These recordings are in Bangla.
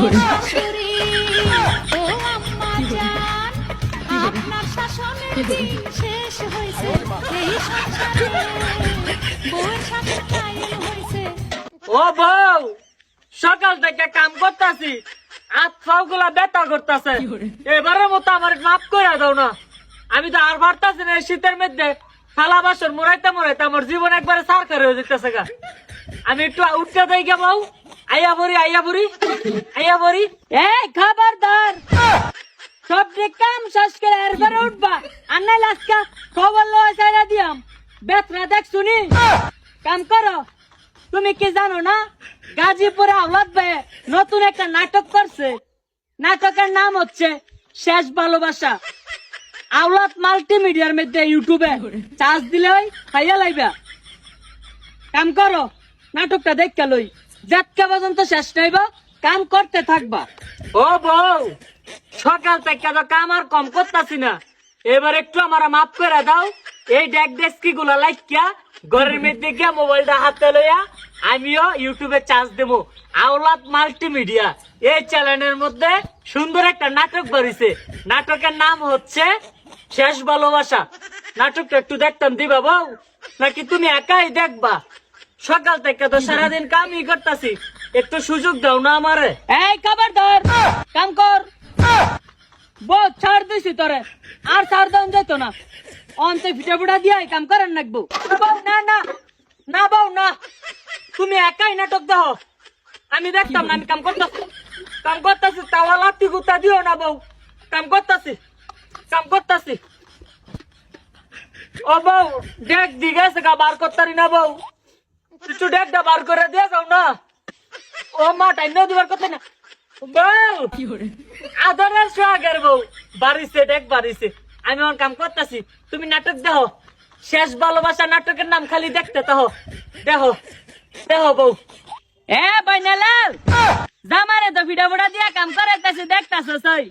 শাশুড়ি ও আম্মা জান, আপনার শাসনের দিন শেষ হয়েছে, এই সংসারে বউয়ের সাথে টাইম হয়েছে। ও বউ, সকাল থেকে কাম করতেছি, হাত গুলা ব্যথা করতেছে, এবারের মতো আমার মাফ করে দাও না। আমি তো আর পারতাছি না এই শীতের মধ্যে থালা বাসন মোড়াইতে মোড়াইতে আমার জীবন একবারে সারকার হয়ে যেতেছে গা। আমি একটু উঠতে দেই গে বউ, আইয়া বড়ি। এই খবরদার, সব কাম শেষ করে এরপরে উঠবা, আর নাই লাস্কা খবর লওয়া চাইরা দিয়াম। বেতরা দেখ শুনি, কাম করো। তুমি কি জানো না, গাজীপুরে আওলাদ ভাই নতুন একটা নাটক করছে। নাটকের নাম হচ্ছে শেষ ভালোবাসা। আওলাদ মাল্টিমিডিয়ার মধ্যে ইউটিউবে চার্জ দিলে খাইয়া লাইবা। কাম করো, নাটকটা দেখতে লই, যাত্রা পর্যন্ত শেষ নাইবা, কাম করতে থাকবা। ও বউ, সকাল থেকে তো কাম আর কম করতাছি না, এবার একটু আমার মাফ করে দাও। এই ডেস্কি গুলা লাইকিয়া ঘরের মধ্যে গিয়া মোবাইলটা হাতে লইয়া আমিও ইউটিউবে চার্জ দেবো। আওলাদ মাল্টিমিডিয়া এই চ্যানেলের মধ্যে সুন্দর একটা নাটক বেরিয়েছে। নাটকের নাম হচ্ছে শেষ ভালোবাসা। নাটকটা একটু দেখতাম দিবা বউ, নাকি তুমি একাই দেখবা? সকাল থেকে তো সারাদিন কামই করতেছি, একটু সুযোগ দাও না আমারে। এই খবরদার, কাম কর। বউ ছাড় দিছি তোরে, আর ছাড় দাও যেত না। অন্তে ফিটা ফুটা দিয়ে কাম করেন নাকবো। না না না বউ না, তুমি একাই নাটক দাও, আমি দেখতাম না। আমি কাম করতেছি, তাওয়া লাতি গুতা দিও না বউ, কাম করতেছি। ও বউ, ডেক দিগেছে গা, বার করতারি না বউ, একটু ডেকটা বার করে দিয়ে যাও না। ও মা, টাইম দিবার কথা না বউ, আদরের সোহাগের বউ বাড়িছে, ডেক বাড়িছে। আমি আমার কাম করতেছি, তুমি নাটক দেখো। শেষ ভালোবাসা নাটকের নাম খালি দেখতে দেখো বউ। এ বাইনালাল, জামারে তো ভিডিও ফোটা দিয়া কাম করাইতেছি, দেখতাছ সই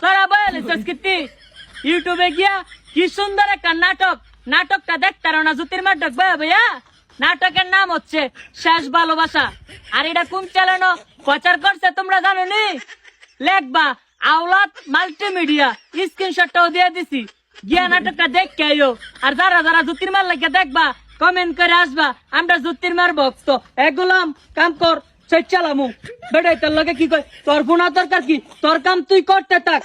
তোরা বয়ালিস কীর্তি। ইউটিউবে গিয়া কি সুন্দর একটা নাটকটা দেখতারো না জ্যোতির্মার ডাক ভাইয়া। নাটকের নাম হচ্ছে শেষ ভালোবাসা। আর এটা কোন চ্যানেল প্রচার করছে তোমরা জানো নি? লেখবা আওলাদ মাল্টিমিডিয়া, স্ক্রিনশটটাও দিয়ে দিছি, গিয়া নাটকটা দেখে আইও। আর যারা যারা জ্যোতির্মার লাগে দেখবা, কমেন্ট করে আসবা, আমরা জ্যোতির্মার ভক্ত। এগুলাম কাম কর, সেই চালামু বেড়াই তোর লগে কি কয়, তোর ফোনা দরকার কি, তোর কাম তুই করতে থাক।